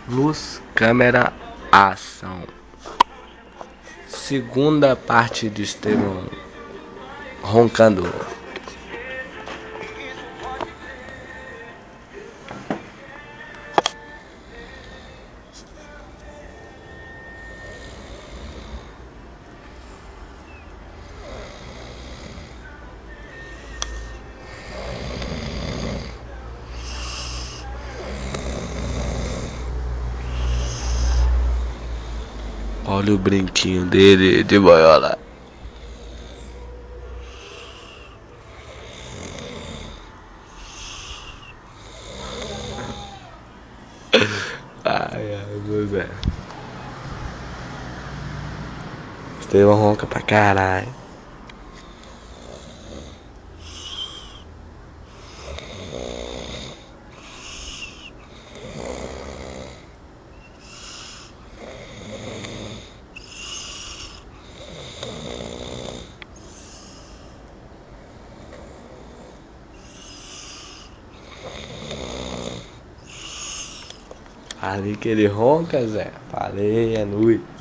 Luz, câmera, ação. Segunda parte de Estevão roncando. Olha o brinquinho dele de boiola. Ai, meu Zé. Estevão ronca pra caralho. Ali que ele ronca, Zé. Falei, é nóis.